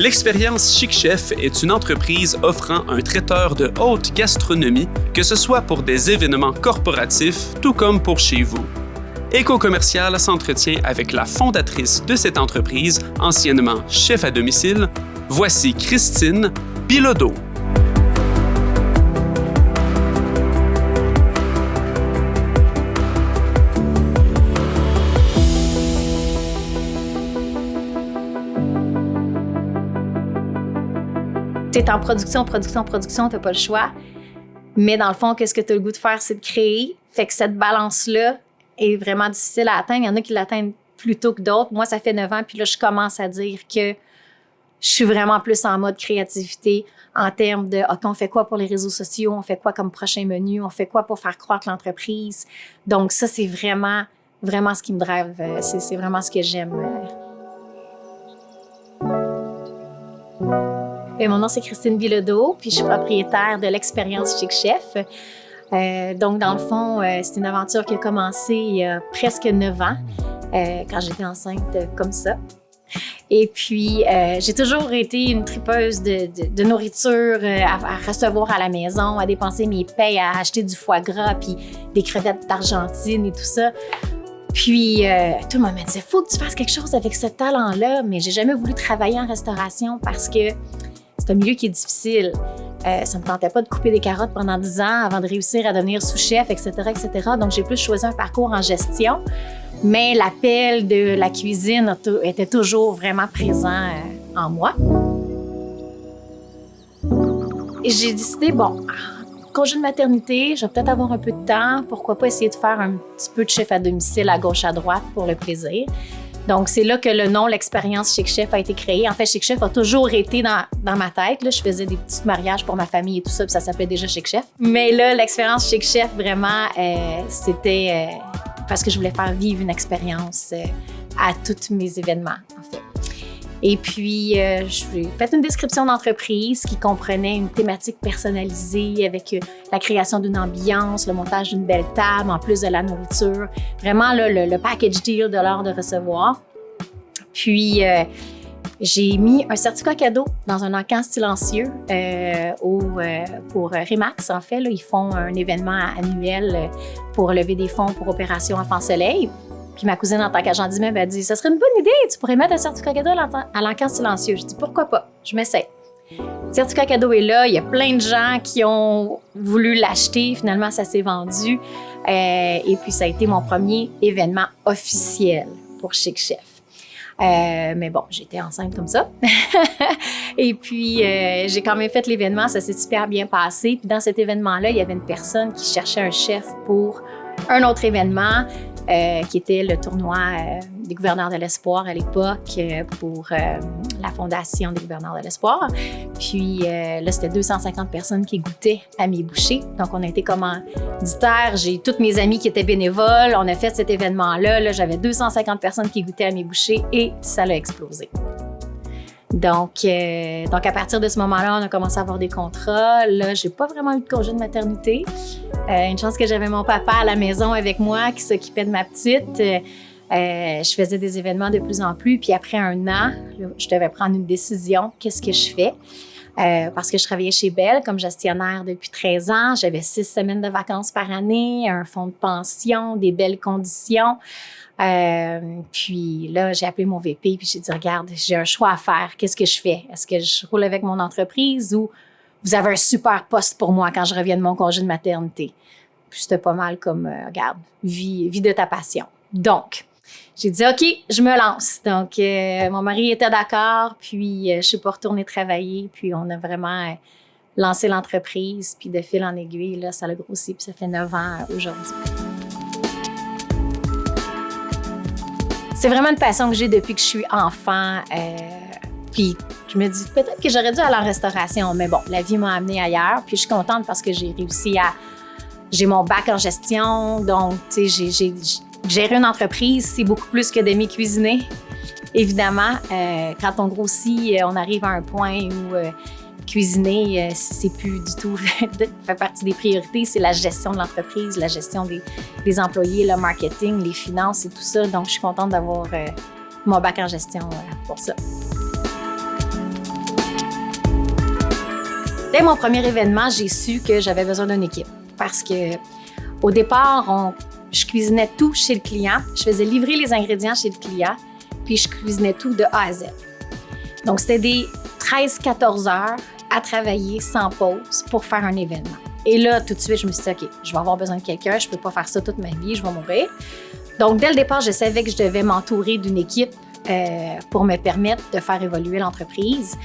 L'Expérience Chic Chef est une entreprise offrant un traiteur de haute gastronomie, que ce soit pour des événements corporatifs, tout comme pour chez vous. Éco-Commercial s'entretient avec la fondatrice de cette entreprise, anciennement chef à domicile. Voici Christine Bilodeau. T'es en production, t'as pas le choix. Mais dans le fond, qu'est-ce que t'as le goût de faire, c'est de créer. Fait que cette balance-là est vraiment difficile à atteindre. Il y en a qui l'atteignent plus tôt que d'autres. Moi, ça fait 9 ans, puis là, je commence à dire que je suis vraiment plus en mode créativité en termes de OK, on fait quoi pour les réseaux sociaux, on fait quoi comme prochain menu, on fait quoi pour faire croître l'entreprise. Donc ça, c'est vraiment ce qui me drive. C'est vraiment ce que j'aime. Et mon nom, c'est Christine Bilodeau, puis je suis propriétaire de l'Expérience Chic Chef. Donc, dans le fond, c'est une aventure qui a commencé il y a presque 9 ans, quand j'étais enceinte comme ça. Et puis, j'ai toujours été une tripeuse de nourriture à recevoir à la maison, à dépenser mes payes, à acheter du foie gras, puis des crevettes d'Argentine et tout ça. Puis, tout le monde me disait, faut que tu fasses quelque chose avec ce talent-là, mais j'ai jamais voulu travailler en restauration parce que c'est un milieu qui est difficile. Ça me tentait pas de couper des carottes pendant 10 ans avant de réussir à devenir sous-chef, etc., etc. Donc, j'ai plus choisi un parcours en gestion. Mais l'appel de la cuisine était toujours vraiment présent en moi. Et j'ai décidé, congé de maternité, je vais peut-être avoir un peu de temps. Pourquoi pas essayer de faire un petit peu de chef à domicile à gauche, à droite pour le plaisir. Donc, c'est là que le nom, l'Expérience Chic Chef a été créé. En fait, Chic Chef a toujours été dans ma tête. Là, je faisais des petits mariages pour ma famille et tout ça, puis ça s'appelait déjà Chic Chef. Mais là, l'Expérience Chic Chef, vraiment, c'était parce que je voulais faire vivre une expérience à tous mes événements, en fait. Et puis, j'ai fait une description d'entreprise qui comprenait une thématique personnalisée avec la création d'une ambiance, le montage d'une belle table, en plus de la nourriture. Vraiment, là, le package deal de l'art de recevoir. Puis, j'ai mis un certificat cadeau dans un encan silencieux pour Remax, en fait. Là, ils font un événement annuel pour lever des fonds pour Opération Enfant Soleil. Puis ma cousine, en tant qu'agent d'immeuble, elle dit « Ça serait une bonne idée, tu pourrais mettre un certificat cadeau à l'encan silencieux. » Je dis « Pourquoi pas? Je m'essaie. » Le certificat cadeau est là. Il y a plein de gens qui ont voulu l'acheter. Finalement, ça s'est vendu. Et puis, ça a été mon premier événement officiel pour Chic Chef. Mais bon, j'étais enceinte comme ça. Et puis, j'ai quand même fait l'événement. Ça s'est super bien passé. Puis dans cet événement-là, il y avait une personne qui cherchait un chef pour un autre événement. Qui était le tournoi des gouverneurs de l'espoir à l'époque pour la Fondation des gouverneurs de l'espoir. Puis là, c'était 250 personnes qui goûtaient à mes bouchées. Donc, on a été commanditaires. J'ai toutes mes amies qui étaient bénévoles. On a fait cet événement-là. Là, j'avais 250 personnes qui goûtaient à mes bouchées et ça a explosé. Donc, à partir de ce moment-là, on a commencé à avoir des contrats. Là, j'ai pas vraiment eu de congé de maternité. Une chance que j'avais mon papa à la maison avec moi qui s'occupait de ma petite. Je faisais des événements de plus en plus. Puis après 1 an, là, je devais prendre une décision. Qu'est-ce que je fais? Parce que je travaillais chez Bell comme gestionnaire depuis 13 ans. J'avais 6 semaines de vacances par année, un fonds de pension, des belles conditions. Puis là, j'ai appelé mon VP puis j'ai dit, regarde, j'ai un choix à faire. Qu'est-ce que je fais? Est-ce que je roule avec mon entreprise ou vous avez un super poste pour moi quand je reviens de mon congé de maternité? Puis c'était pas mal comme, regarde, vis de ta passion. Donc, j'ai dit, OK, je me lance. Donc, mon mari était d'accord, puis je suis pas retournée travailler. Puis on a vraiment lancé l'entreprise. Puis de fil en aiguille, là, ça a grossi, puis ça fait 9 ans aujourd'hui. C'est vraiment une passion que j'ai depuis que je suis enfant. Puis je me dis peut-être que j'aurais dû aller en restauration, mais bon, la vie m'a amenée ailleurs. Puis je suis contente parce que j'ai réussi j'ai mon bac en gestion, donc tu sais, j'ai gérer une entreprise, c'est beaucoup plus que d'aimer cuisiner. Évidemment, quand on grossit, on arrive à un point où cuisiner, c'est plus du tout fait partie des priorités. C'est la gestion de l'entreprise, la gestion des employés, le marketing, les finances et tout ça. Donc, je suis contente d'avoir mon bac en gestion pour ça. Dès mon premier événement, j'ai su que j'avais besoin d'une équipe parce que au départ, je cuisinais tout chez le client. Je faisais livrer les ingrédients chez le client, puis je cuisinais tout de A à Z. Donc, c'était des 13-14 heures à travailler sans pause pour faire un événement. Et là, tout de suite, je me suis dit, OK, je vais avoir besoin de quelqu'un, je ne peux pas faire ça toute ma vie, je vais mourir. Donc, dès le départ, je savais que je devais m'entourer d'une équipe pour me permettre de faire évoluer l'entreprise.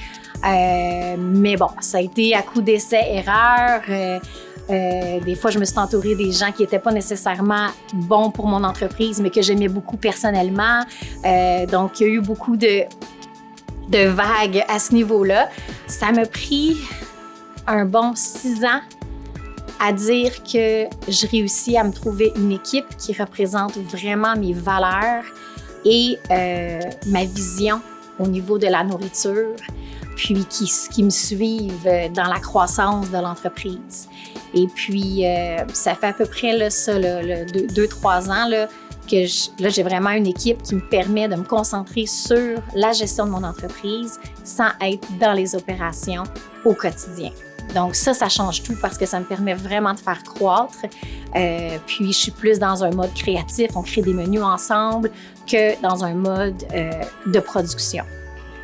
Mais bon, ça a été à coup d'essais-erreurs. Des fois, je me suis entourée des gens qui n'étaient pas nécessairement bons pour mon entreprise, mais que j'aimais beaucoup personnellement. Donc, il y a eu beaucoup de vagues à ce niveau-là. Ça m'a pris un bon 6 ans à dire que je réussis à me trouver une équipe qui représente vraiment mes valeurs et ma vision au niveau de la nourriture, puis qui me suivent dans la croissance de l'entreprise. Et puis, ça fait à peu près 2-3 ans là, que j'ai vraiment une équipe qui me permet de me concentrer sur la gestion de mon entreprise sans être dans les opérations au quotidien. Donc ça change tout parce que ça me permet vraiment de faire croître. Puis je suis plus dans un mode créatif, on crée des menus ensemble que dans un mode de production.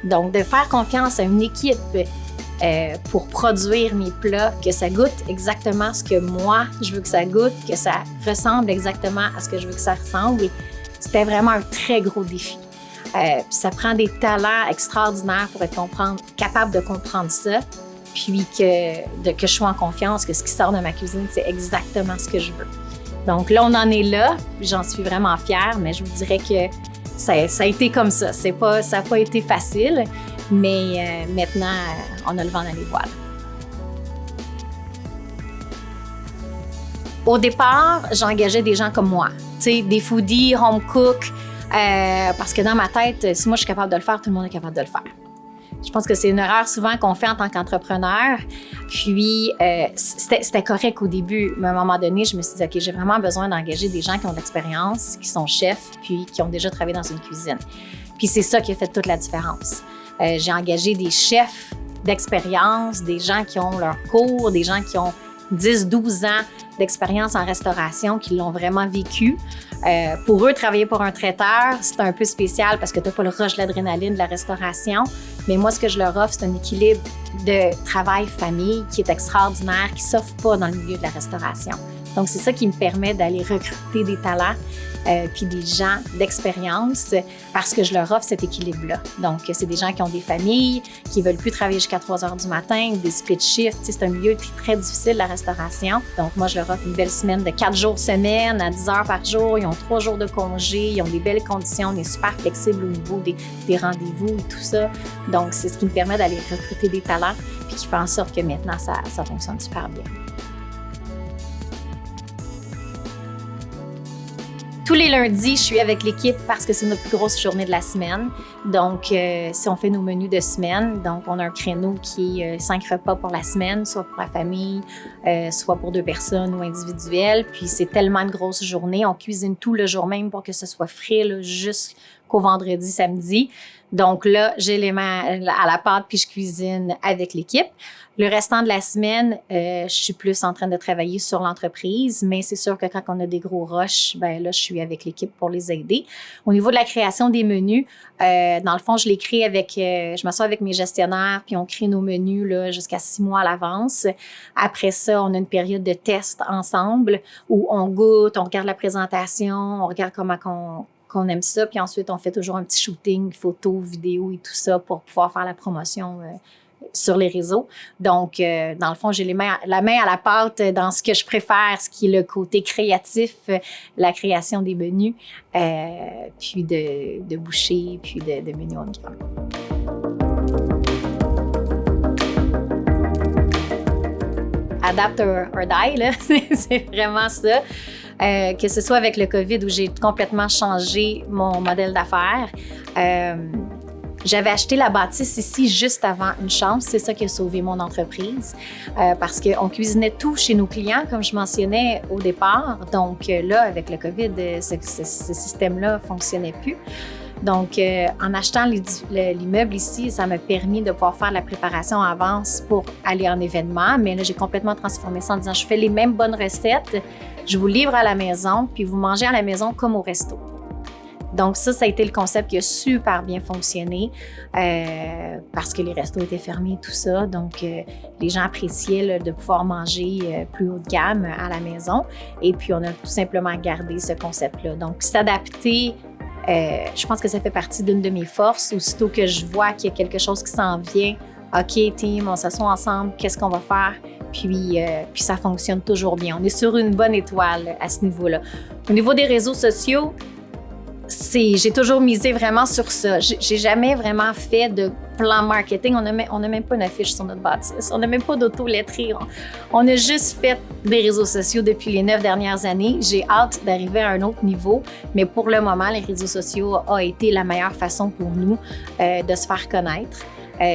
Donc de faire confiance à une équipe pour produire mes plats, que ça goûte exactement ce que moi je veux que ça goûte, que ça ressemble exactement à ce que je veux que ça ressemble, c'était vraiment un très gros défi. Puis ça prend des talents extraordinaires pour être capable de comprendre ça. Puis que je sois en confiance que ce qui sort de ma cuisine, c'est exactement ce que je veux. Donc là, on en est là, j'en suis vraiment fière, mais je vous dirais que ça a été comme ça. Ça n'a pas été facile, mais maintenant, on a le vent dans les voiles. Au départ, j'engageais des gens comme moi, des foodies, home cook, parce que dans ma tête, si moi je suis capable de le faire, tout le monde est capable de le faire. Je pense que c'est une erreur souvent qu'on fait en tant qu'entrepreneur. Puis, c'était correct au début, mais à un moment donné, je me suis dit, OK, j'ai vraiment besoin d'engager des gens qui ont de l'expérience, qui sont chefs, puis qui ont déjà travaillé dans une cuisine. Puis c'est ça qui a fait toute la différence. J'ai engagé des chefs d'expérience, des gens qui ont leur cours, des gens qui ont 10-12 ans d'expérience en restauration, qui l'ont vraiment vécu. Pour eux, travailler pour un traiteur, c'est un peu spécial parce que tu n'as pas le rush de l'adrénaline de la restauration. Mais moi, ce que je leur offre, c'est un équilibre de travail-famille qui est extraordinaire, qui ne s'offre pas dans le milieu de la restauration. Donc, c'est ça qui me permet d'aller recruter des talents puis des gens d'expérience parce que je leur offre cet équilibre-là. Donc, c'est des gens qui ont des familles, qui ne veulent plus travailler jusqu'à 3 heures du matin, des split shifts. C'est un milieu très difficile, la restauration. Donc, moi, je leur offre une belle semaine de 4 jours semaine, à 10 heures par jour. Ils ont 3 jours de congé, ils ont des belles conditions, on est super flexible au niveau des rendez-vous et tout ça. Donc, c'est ce qui me permet d'aller recruter des talents puis qui fait en sorte que maintenant, ça fonctionne super bien. Tous les lundis, je suis avec l'équipe parce que c'est notre plus grosse journée de la semaine. Donc, si on fait nos menus de semaine, donc on a un créneau qui est 5 repas pour la semaine, soit pour la famille, soit pour 2 personnes ou individuelles. Puis c'est tellement une grosse journée, on cuisine tout le jour même pour que ce soit frais là, jusqu'au vendredi, samedi. Donc là, j'ai les mains à la pâte puis je cuisine avec l'équipe. Le restant de la semaine, je suis plus en train de travailler sur l'entreprise, mais c'est sûr que quand on a des gros rushs, ben là, je suis avec l'équipe pour les aider. Au niveau de la création des menus, dans le fond, je les crée je m'assois avec mes gestionnaires, puis on crée nos menus là, jusqu'à 6 mois à l'avance. Après ça, on a une période de test ensemble où on goûte, on regarde la présentation, on regarde comment qu'on aime ça, puis ensuite, on fait toujours un petit shooting, photos, vidéos et tout ça pour pouvoir faire la promotion sur les réseaux. Donc, dans le fond, j'ai la main à la pâte dans ce que je préfère, ce qui est le côté créatif, la création des menus, puis de bouchées, puis de menus on gramme. Adapt or die, là, c'est vraiment ça. Que ce soit avec le COVID où j'ai complètement changé mon modèle d'affaires. J'avais acheté la bâtisse ici juste avant une chance. C'est ça qui a sauvé mon entreprise parce qu'on cuisinait tout chez nos clients, comme je mentionnais au départ. Donc là, avec le COVID, ce système-là ne fonctionnait plus. Donc, en achetant l'immeuble ici, ça m'a permis de pouvoir faire la préparation en avance pour aller en événement. Mais là, j'ai complètement transformé ça en disant, je fais les mêmes bonnes recettes, je vous livre à la maison, puis vous mangez à la maison comme au resto. Donc ça a été le concept qui a super bien fonctionné parce que les restos étaient fermés et tout ça. Donc, les gens appréciaient là, de pouvoir manger plus haut de gamme à la maison. Et puis, on a tout simplement gardé ce concept-là. Donc, s'adapter, je pense que ça fait partie d'une de mes forces. Aussitôt que je vois qu'il y a quelque chose qui s'en vient, OK, team, on s'assoit ensemble, qu'est-ce qu'on va faire? Puis ça fonctionne toujours bien. On est sur une bonne étoile à ce niveau-là. Au niveau des réseaux sociaux, j'ai toujours misé vraiment sur ça. J'ai jamais vraiment fait de plan marketing. On n'a même pas une affiche sur notre bâtisse. On n'a même pas d'auto-lettrée. On a juste fait des réseaux sociaux depuis les 9 dernières années. J'ai hâte d'arriver à un autre niveau, mais pour le moment, les réseaux sociaux ont été la meilleure façon pour nous de se faire connaître.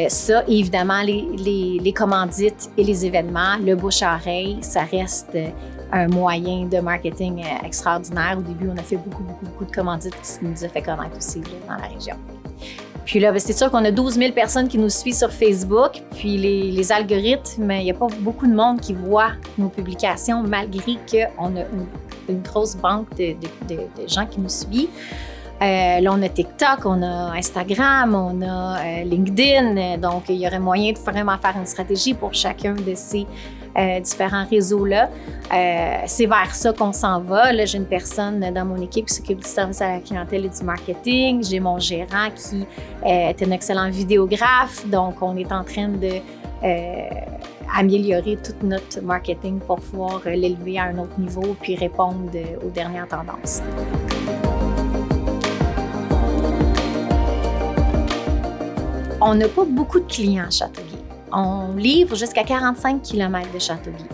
Ça, évidemment, les commandites et les événements, le bouche-à-oreille, ça reste un moyen de marketing extraordinaire. Au début, on a fait beaucoup de commandites qui nous a fait connaître aussi là, dans la région. Puis là, c'est sûr qu'on a 12 000 personnes qui nous suivent sur Facebook. Puis les algorithmes, il n'y a pas beaucoup de monde qui voit nos publications, malgré qu'on a une grosse banque de gens qui nous suivent. Là, on a TikTok, on a Instagram, on a LinkedIn. Donc, il y aurait moyen de vraiment faire une stratégie pour chacun de ces différents réseaux-là. C'est vers ça qu'on s'en va. Là, j'ai une personne dans mon équipe qui s'occupe du service à la clientèle et du marketing. J'ai mon gérant qui est un excellent vidéographe. Donc, on est en train de améliorer tout notre marketing pour pouvoir l'élever à un autre niveau puis répondre aux dernières tendances. On n'a pas beaucoup de clients à Châteauguay. On livre jusqu'à 45 km de Châteauguay.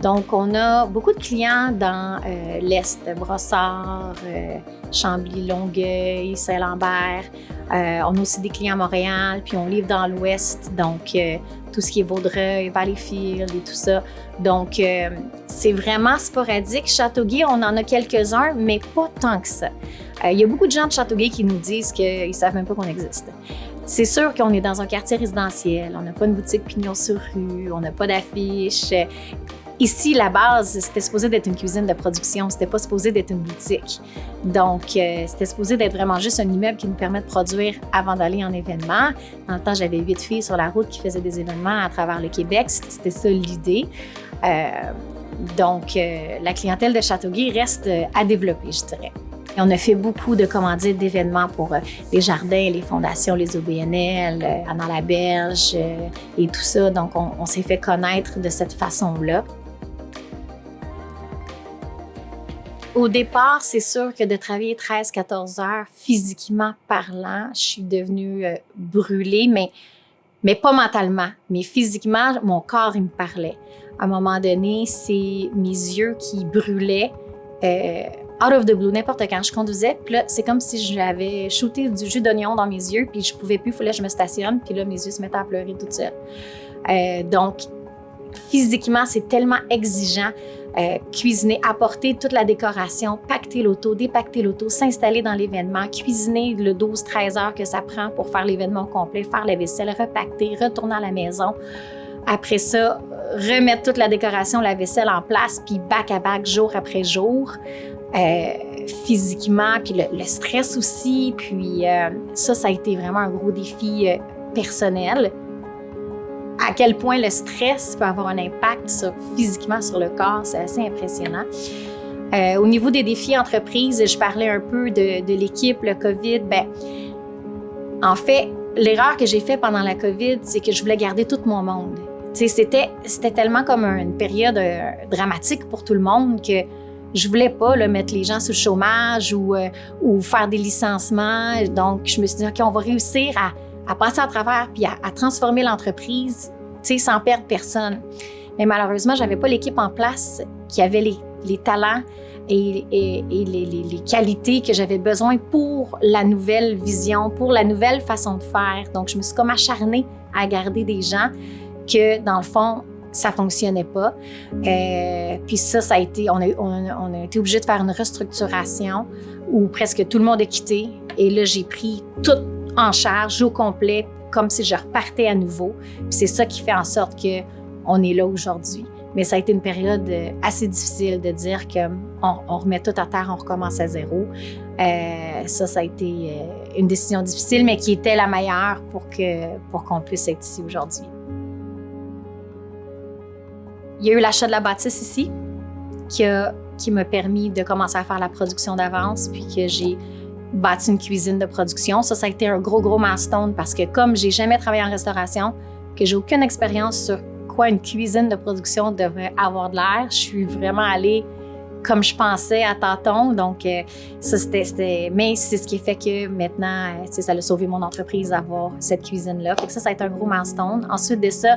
Donc, on a beaucoup de clients dans l'Est, Brossard, Chambly, Longueuil, Saint-Lambert. On a aussi des clients à Montréal, puis on livre dans l'Ouest, donc tout ce qui est Vaudreuil, Valleyfield et tout ça. Donc, c'est vraiment sporadique. Châteauguay, on en a quelques-uns, mais pas tant que ça. Il y a beaucoup de gens de Châteauguay qui nous disent qu'ils ne savent même pas qu'on existe. C'est sûr qu'on est dans un quartier résidentiel, on n'a pas une boutique pignon sur rue, on n'a pas d'affiche. Ici, la base, c'était supposé d'être une cuisine de production, c'était pas supposé d'être une boutique. Donc, c'était supposé d'être vraiment juste un immeuble qui nous permet de produire avant d'aller en événement. Dans le temps, j'avais 8 filles sur la route qui faisaient des événements à travers le Québec, c'était ça l'idée. Donc, la clientèle de Châteauguay reste à développer, je dirais. Et on a fait beaucoup de commandites d'événements pour les jardins, les fondations, les OBNL, Anna Laberge et tout ça. Donc, on s'est fait connaître de cette façon-là. Au départ, c'est sûr que de travailler 13-14 heures, physiquement parlant, je suis devenue brûlée, mais pas mentalement. Mais physiquement, mon corps, il me parlait. À un moment donné, c'est mes yeux qui brûlaient. Out of the blue, n'importe quand je conduisais, puis là, c'est comme si j'avais shooté du jus d'oignon dans mes yeux, puis je pouvais plus, il fallait que je me stationne, puis là, mes yeux se mettaient à pleurer toute seule. Donc, physiquement, c'est tellement exigeant. Cuisiner, apporter toute la décoration, pacter l'auto, dépacter l'auto, s'installer dans l'événement, cuisiner le 12-13 heures que ça prend pour faire l'événement complet, faire la vaisselle, repacter, retourner à la maison. Après ça, remettre toute la décoration, la vaisselle en place, puis back-à-back, jour après jour. Physiquement, puis le stress aussi. Puis ça a été vraiment un gros défi personnel. À quel point le stress peut avoir un impact physiquement sur le corps, c'est assez impressionnant. Au niveau des défis entreprises, je parlais un peu de l'équipe, le COVID. En fait, l'erreur que j'ai faite pendant la COVID, c'est que je voulais garder tout mon monde. C'était tellement comme une période dramatique pour tout le monde que je voulais pas mettre les gens sous le chômage ou faire des licenciements. Donc, je me suis dit, OK, on va réussir à passer à travers puis à transformer l'entreprise sans perdre personne. Mais malheureusement, j'avais pas l'équipe en place qui avait les talents et les qualités que j'avais besoin pour la nouvelle vision, pour la nouvelle façon de faire. Donc, je me suis comme acharnée à garder des gens que, dans le fond, ça fonctionnait pas. Puis ça a été, on a été obligé de faire une restructuration où presque tout le monde a quitté. Et là, j'ai pris tout en charge, au complet, comme si je repartais à nouveau. Puis c'est ça qui fait en sorte qu'on est là aujourd'hui. Mais ça a été une période assez difficile de dire qu'on remet tout à terre, on recommence à zéro. Ça a été une décision difficile, mais qui était la meilleure pour qu'on puisse être ici aujourd'hui. Il y a eu l'achat de la bâtisse ici, qui m'a permis de commencer à faire la production d'avance, puis que j'ai bâti une cuisine de production. Ça a été un gros milestone parce que comme j'ai jamais travaillé en restauration, que j'ai aucune expérience sur quoi une cuisine de production devrait avoir de l'air, je suis vraiment allée comme je pensais à tâtons. Donc, ça, mais c'est ce qui fait que maintenant, ça a sauvé mon entreprise d'avoir cette cuisine-là. Fait que ça a été un gros milestone. Ensuite de ça,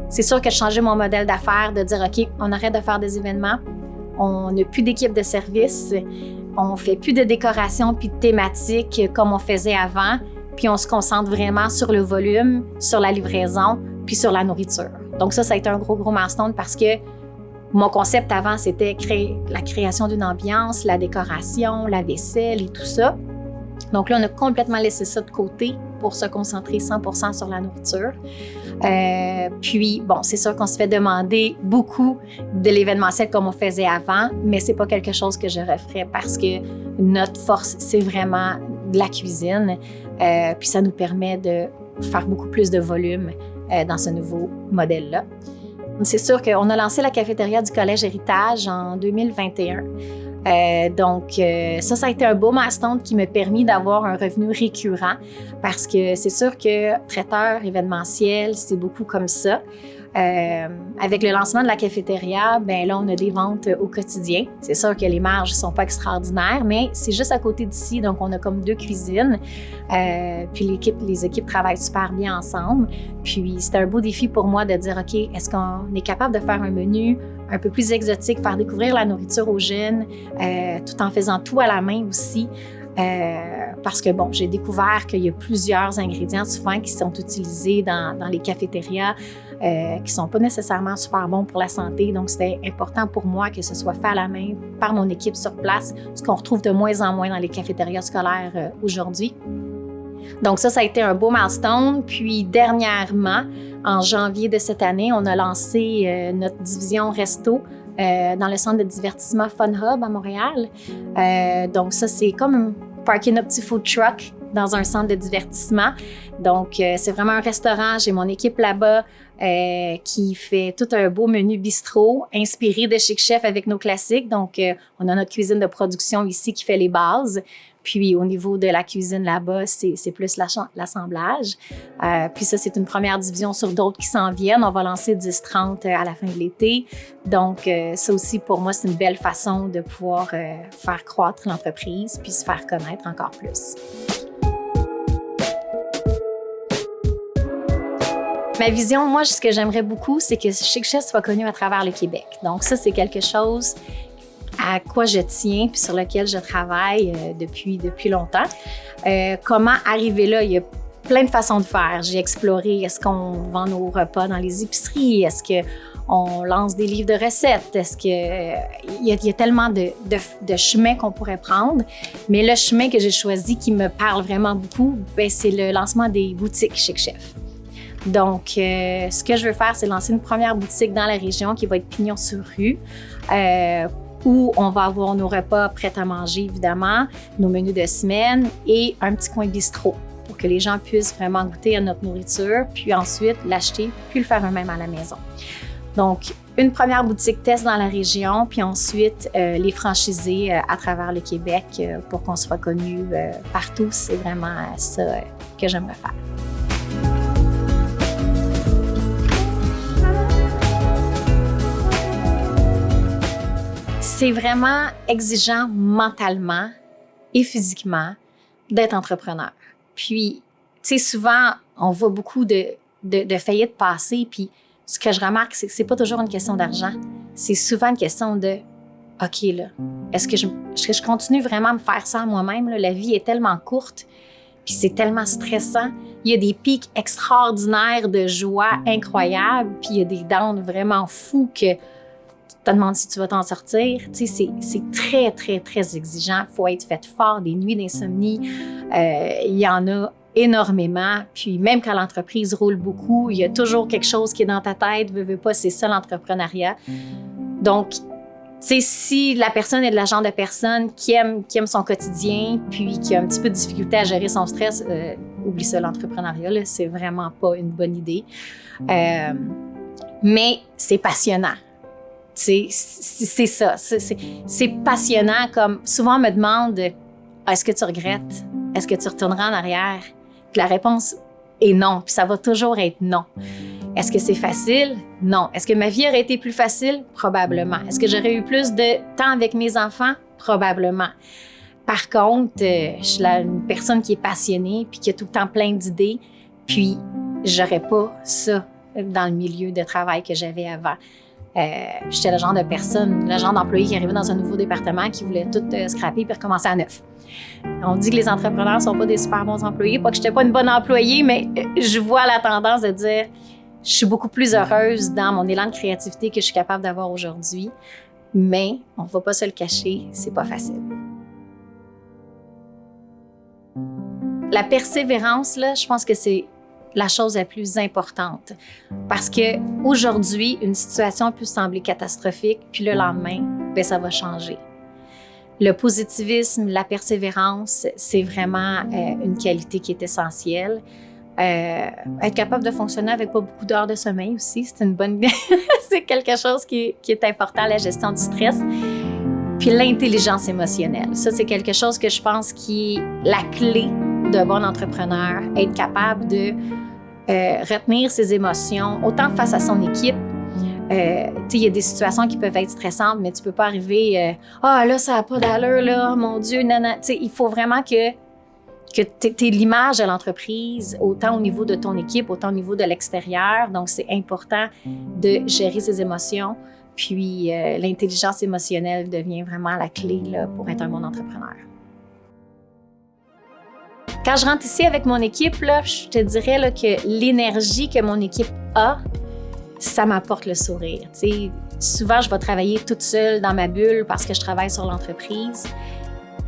c'est sûr que je changeais mon modèle d'affaires, de dire, OK, on arrête de faire des événements, on n'a plus d'équipe de service, on fait plus de décoration puis de thématiques comme on faisait avant, puis on se concentre vraiment sur le volume, sur la livraison, puis sur la nourriture. Donc ça a été un gros milestone parce que mon concept avant, c'était la création d'une ambiance, la décoration, la vaisselle et tout ça. Donc là, on a complètement laissé ça de côté pour se concentrer 100% sur la nourriture. Puis, bon, c'est sûr qu'on se fait demander beaucoup de l'événementiel comme on faisait avant, mais c'est pas quelque chose que je referais parce que notre force, c'est vraiment de la cuisine. Puis ça nous permet de faire beaucoup plus de volume dans ce nouveau modèle-là. C'est sûr qu'on a lancé la cafétéria du Collège Héritage en 2021. Donc, ça a été un beau milestone qui m'a permis d'avoir un revenu récurrent parce que c'est sûr que traiteur événementiel, c'est beaucoup comme ça. Avec le lancement de la cafétéria, ben là, on a des ventes au quotidien. C'est sûr que les marges ne sont pas extraordinaires, mais c'est juste à côté d'ici, donc on a comme 2 cuisines. Puis les équipes travaillent super bien ensemble. Puis c'était un beau défi pour moi de dire, OK, est-ce qu'on est capable de faire un menu un peu plus exotique, faire découvrir la nourriture aux jeunes, tout en faisant tout à la main aussi. Parce que, bon, j'ai découvert qu'il y a plusieurs ingrédients souvent qui sont utilisés dans les cafétérias qui ne sont pas nécessairement super bons pour la santé. Donc, c'était important pour moi que ce soit fait à la main par mon équipe sur place, ce qu'on retrouve de moins en moins dans les cafétérias scolaires aujourd'hui. Donc, ça a été un beau milestone. Puis, dernièrement, en janvier de cette année, on a lancé notre division resto dans le centre de divertissement Fun Hub à Montréal. Donc ça, c'est comme parker notre petit food truck dans un centre de divertissement. Donc, c'est vraiment un restaurant. J'ai mon équipe là-bas qui fait tout un beau menu bistrot inspiré de Chic Chef avec nos classiques. Donc, on a notre cuisine de production ici qui fait les bases. Puis, au niveau de la cuisine là-bas, c'est plus l'assemblage. Puis ça, c'est une première division sur d'autres qui s'en viennent. On va lancer 10-30 à la fin de l'été. Donc, ça aussi, pour moi, c'est une belle façon de pouvoir faire croître l'entreprise puis se faire connaître encore plus. Ma vision, moi, ce que j'aimerais beaucoup, c'est que Chic Chef soit connu à travers le Québec. Donc, ça, c'est quelque chose à quoi je tiens puis sur lequel je travaille depuis longtemps. Comment arriver là? Il y a plein de façons de faire. J'ai exploré, est-ce qu'on vend nos repas dans les épiceries? Est-ce qu'on lance des livres de recettes? Est-ce que il y a tellement de chemins qu'on pourrait prendre. Mais le chemin que j'ai choisi qui me parle vraiment beaucoup, ben, c'est le lancement des boutiques Chic Chef. Donc, ce que je veux faire, c'est lancer une première boutique dans la région qui va être pignon sur rue, où on va avoir nos repas prêts à manger, évidemment, nos menus de semaine et un petit coin bistrot pour que les gens puissent vraiment goûter à notre nourriture, puis ensuite l'acheter, puis le faire eux-mêmes à la maison. Donc, une première boutique test dans la région, puis ensuite les franchiser à travers le Québec pour qu'on soit connu partout. C'est vraiment ça que j'aimerais faire. C'est vraiment exigeant mentalement et physiquement d'être entrepreneur. Puis, tu sais, souvent, on voit beaucoup de faillites passer, puis ce que je remarque, c'est que c'est pas toujours une question d'argent. C'est souvent une question de « OK, là, est-ce que je continue vraiment à me faire ça moi-même? Là? La vie est tellement courte, puis c'est tellement stressant. Il y a des pics extraordinaires de joie incroyables, puis il y a des downs vraiment fous que te demande si tu vas t'en sortir. Tu sais, c'est très, très, très exigeant. Il faut être fait fort, des nuits d'insomnie. Il y en a énormément. Puis même quand l'entreprise roule beaucoup, il y a toujours quelque chose qui est dans ta tête. Veux pas, c'est ça l'entrepreneuriat. Donc, tu sais, si la personne est de la genre de personne qui aime son quotidien, puis qui a un petit peu de difficulté à gérer son stress, oublie ça, l'entrepreneuriat, là, c'est vraiment pas une bonne idée. Mais c'est passionnant. C'est ça. C'est passionnant. Comme souvent, on me demande est-ce que tu regrettes? Est-ce que tu retourneras en arrière? Puis la réponse est non. Puis ça va toujours être non. Est-ce que c'est facile? Non. Est-ce que ma vie aurait été plus facile? Probablement. Est-ce que j'aurais eu plus de temps avec mes enfants? Probablement. Par contre, je suis une personne qui est passionnée puis qui a tout le temps plein d'idées. Puis, j'aurais pas ça dans le milieu de travail que j'avais avant. J'étais le genre de personne, le genre d'employé qui arrivait dans un nouveau département qui voulait tout scraper puis recommencer à neuf. On dit que les entrepreneurs sont pas des super bons employés. Pas que j'étais pas une bonne employée, mais je vois la tendance de dire je suis beaucoup plus heureuse dans mon élan de créativité que je suis capable d'avoir aujourd'hui. Mais on ne va pas se le cacher, c'est pas facile. La persévérance, là, je pense que c'est la chose la plus importante. Parce qu'aujourd'hui, une situation peut sembler catastrophique, puis le lendemain, bien, ça va changer. Le positivisme, la persévérance, c'est vraiment une qualité qui est essentielle. Être capable de fonctionner avec pas beaucoup d'heures de sommeil aussi, c'est une bonne c'est quelque chose qui est important, la gestion du stress. Puis l'intelligence émotionnelle, ça c'est quelque chose que je pense qui est la clé d'un bon entrepreneur, être capable de retenir ses émotions, autant face à son équipe. Il y a des situations qui peuvent être stressantes, mais tu peux pas arriver là, ça n'a pas d'allure, là, mon Dieu, nanana. Il faut vraiment que tu es l'image de l'entreprise, autant au niveau de ton équipe, autant au niveau de l'extérieur. Donc, c'est important de gérer ses émotions. Puis, l'intelligence émotionnelle devient vraiment la clé là, pour être un bon entrepreneur. Quand je rentre ici avec mon équipe, là, je te dirais là, que l'énergie que mon équipe a, ça m'apporte le sourire. T'sais, souvent, je vais travailler toute seule dans ma bulle parce que je travaille sur l'entreprise.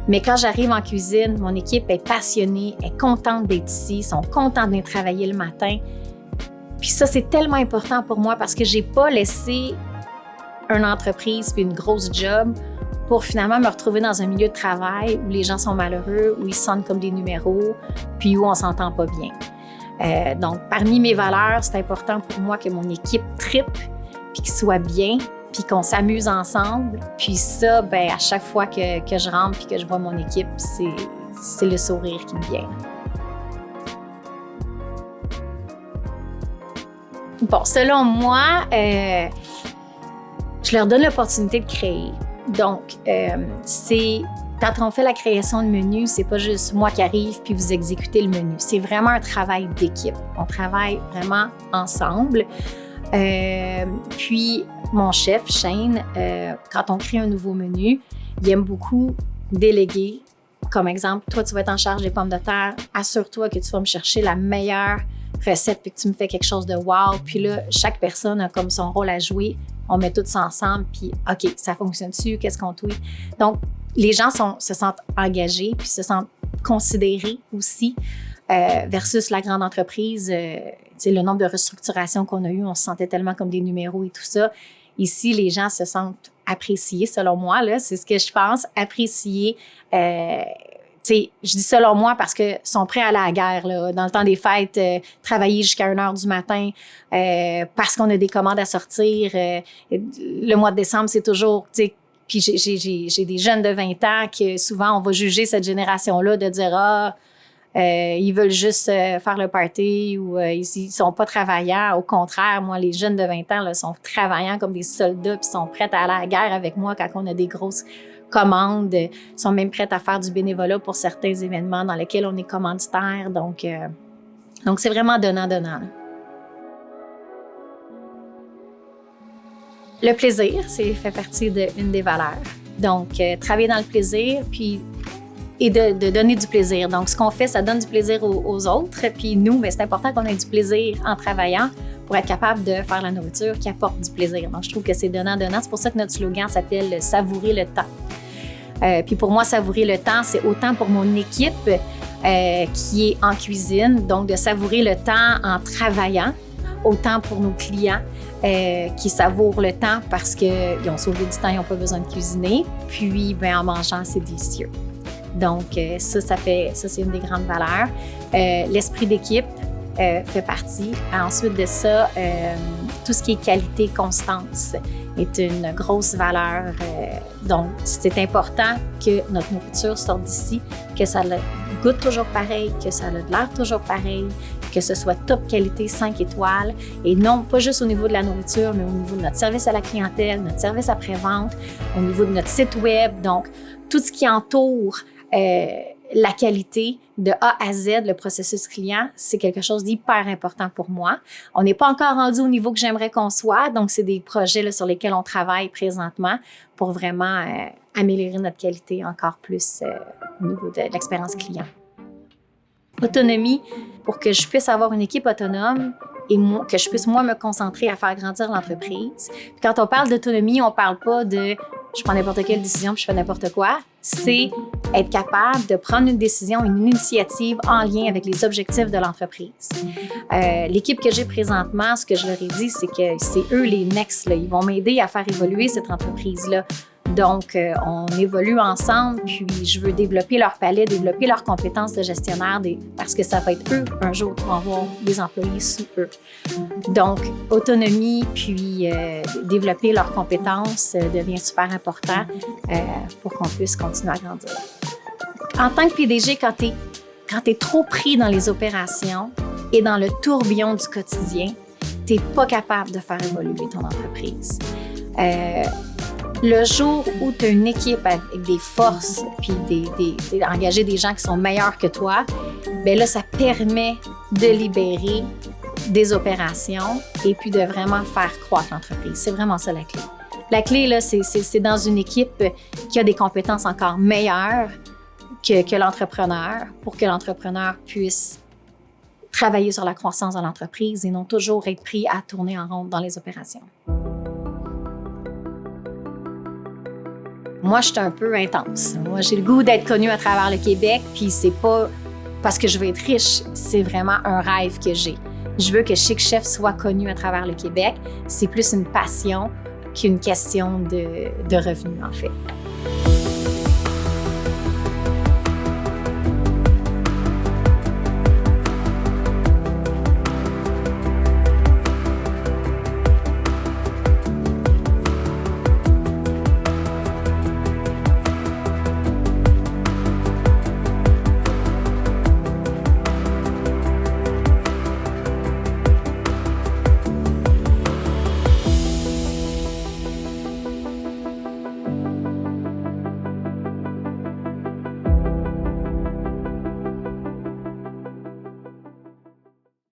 Mais quand j'arrive en cuisine, mon équipe est passionnée, est contente d'être ici, sont contents de venir travailler le matin. Puis ça, c'est tellement important pour moi parce que j'ai pas laissé une entreprise puis une grosse job pour finalement me retrouver dans un milieu de travail où les gens sont malheureux, où ils se sentent comme des numéros, puis où on s'entend pas bien. Donc, parmi mes valeurs, c'est important pour moi que mon équipe trippe, puis qu'il soit bien, puis qu'on s'amuse ensemble. Puis ça, ben à chaque fois que je rentre puis que je vois mon équipe, c'est le sourire qui me vient. Bon, selon moi, je leur donne l'opportunité de créer. Donc, quand on fait la création de menu, c'est pas juste moi qui arrive puis vous exécutez le menu. C'est vraiment un travail d'équipe. On travaille vraiment ensemble. Puis, mon chef, Shane, quand on crée un nouveau menu, il aime beaucoup déléguer. Comme exemple, toi, tu vas être en charge des pommes de terre. Assure-toi que tu vas me chercher la meilleure recette puis que tu me fais quelque chose de wow. Puis là, chaque personne a comme son rôle à jouer. On met tout ça ensemble, puis OK, ça fonctionne-tu? Qu'est-ce qu'on tweet? Donc, les gens se sentent engagés puis se sentent considérés aussi versus la grande entreprise. Le nombre de restructurations qu'on a eues, on se sentait tellement comme des numéros et tout ça. Ici, les gens se sentent appréciés, selon moi, là, c'est ce que je pense, appréciés. Je dis selon moi parce que sont prêts à aller à la guerre, là, dans le temps des fêtes, travailler jusqu'à 1h du matin parce qu'on a des commandes à sortir. Le mois de décembre, c'est toujours... Puis j'ai des jeunes de 20 ans que souvent, on va juger cette génération-là de dire ils veulent juste faire le party ou ils sont pas travaillants. Au contraire, moi, les jeunes de 20 ans là, sont travaillants comme des soldats puis sont prêts à aller à la guerre avec moi quand on a des grosses commandes, sont même prêtes à faire du bénévolat pour certains événements dans lesquels on est commanditaire. Donc c'est vraiment donnant-donnant. Le plaisir, fait partie d'une des valeurs. Donc, travailler dans le plaisir, puis et de donner du plaisir. Donc, ce qu'on fait, ça donne du plaisir aux autres. Puis nous, bien, c'est important qu'on ait du plaisir en travaillant pour être capable de faire la nourriture qui apporte du plaisir. Donc, je trouve que c'est donnant-donnant. C'est pour ça que notre slogan s'appelle « Savourer le temps ». Puis pour moi, savourer le temps, c'est autant pour mon équipe qui est en cuisine, donc de savourer le temps en travaillant, autant pour nos clients qui savourent le temps parce qu'ils ont sauvé du temps, ils n'ont pas besoin de cuisiner, puis en mangeant, c'est délicieux. Donc ça c'est une des grandes valeurs. L'esprit d'équipe fait partie. Ensuite de ça, tout ce qui est qualité, constance est une grosse valeur. Donc, c'est important que notre nourriture sorte d'ici, que ça goûte toujours pareil, que ça a de l'air toujours pareil, que ce soit top qualité, 5 étoiles, et non pas juste au niveau de la nourriture, mais au niveau de notre service à la clientèle, notre service après-vente, au niveau de notre site web. Donc, tout ce qui entoure la qualité de A à Z, le processus client, c'est quelque chose d'hyper important pour moi. On n'est pas encore rendu au niveau que j'aimerais qu'on soit, donc c'est des projets là, sur lesquels on travaille présentement pour vraiment améliorer notre qualité encore plus au niveau de l'expérience client. Autonomie, pour que je puisse avoir une équipe autonome et que je puisse moi me concentrer à faire grandir l'entreprise. Puis quand on parle d'autonomie, on parle pas de je prends n'importe quelle décision puis je fais n'importe quoi. C'est être capable de prendre une décision, une initiative en lien avec les objectifs de l'entreprise. L'équipe que j'ai présentement, ce que je leur ai dit, c'est que c'est eux les next, là. Ils vont m'aider à faire évoluer cette entreprise-là. Donc, on évolue ensemble, puis je veux développer leur palais, développer leurs compétences de gestionnaire, parce que ça va être eux, un jour, qui vont avoir des employés sous eux. Donc, autonomie, puis développer leurs compétences devient super important pour qu'on puisse continuer à grandir. En tant que PDG, quand t'es trop pris dans les opérations et dans le tourbillon du quotidien, t'es pas capable de faire évoluer ton entreprise. Le jour où tu as une équipe avec des forces puis engager des gens qui sont meilleurs que toi, bien là, ça permet de libérer des opérations et puis de vraiment faire croître l'entreprise. C'est vraiment ça la clé. La clé, là, c'est dans une équipe qui a des compétences encore meilleures que l'entrepreneur pour que l'entrepreneur puisse travailler sur la croissance de l'entreprise et non toujours être pris à tourner en rond dans les opérations. Moi, je suis un peu intense. Moi, j'ai le goût d'être connue à travers le Québec, puis c'est pas parce que je veux être riche, c'est vraiment un rêve que j'ai. Je veux que Chic Chef soit connu à travers le Québec. C'est plus une passion qu'une question de revenus, en fait.